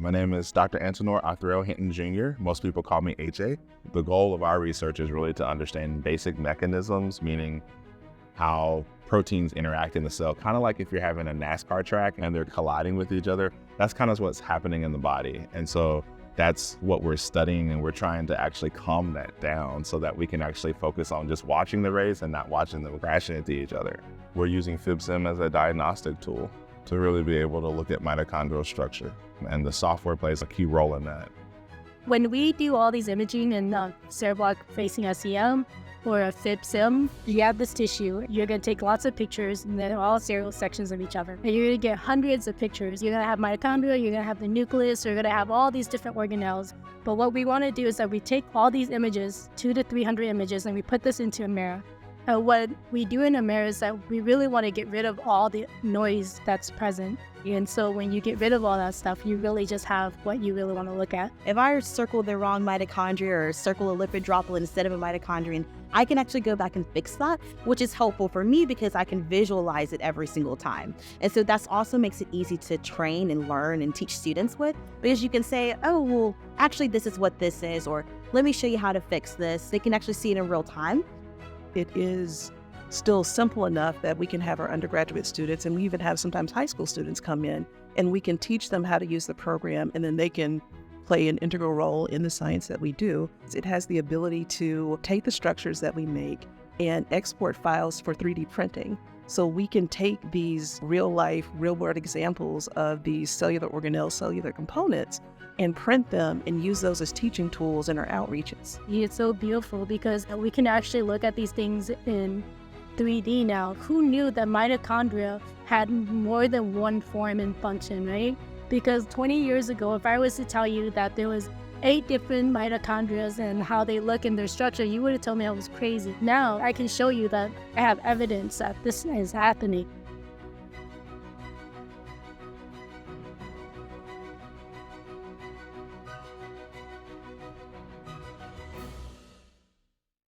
My name is Dr. Antonor Athrell Hinton Jr. Most people call me HA. The goal of our research is really to understand basic mechanisms, meaning how proteins interact in the cell, kind of like if you're having a NASCAR track and they're colliding with each other. That's kind of what's happening in the body. And so that's what we're studying, and we're trying to actually calm that down so that we can actually focus on just watching the race and not watching them crashing into each other. We're using FibSim as a diagnostic tool to really be able to look at mitochondrial structure, and the software plays a key role in that. When we do all these imaging in cerebral facing SEM or a FibSim, you have this tissue, you're going to take lots of pictures, and they're all serial sections of each other. And you're going to get hundreds of pictures. You're going to have mitochondria, you're going to have the nucleus, you're going to have all these different organelles. But what we want to do is that we take all these images, 200 to 300 images, and we put this into Amira. What we do in Amira is that we really want to get rid of all the noise that's present. And so when you get rid of all that stuff, you really just have what you really want to look at. If I circle the wrong mitochondria or circle a lipid droplet instead of a mitochondrion, I can actually go back and fix that, which is helpful for me because I can visualize it every single time. And so that's also makes it easy to train and learn and teach students with, because you can say, oh, well, actually this is what this is, or let me show you how to fix this. They can actually see it in real time. It is still simple enough that we can have our undergraduate students, and we even have sometimes high school students come in, and we can teach them how to use the program, and then they can play an integral role in the science that we do. It has the ability to take the structures that we make and export files for 3D printing. So we can take these real-life, real-world examples of these cellular organelles, cellular components, and print them and use those as teaching tools in our outreaches. It's so beautiful because we can actually look at these things in 3D now. Who knew that mitochondria had more than one form and function, right? Because 20 years ago, if I was to tell you that there was 8 different mitochondria and how they look in their structure, you would have told me I was crazy. Now I can show you that I have evidence that this is happening.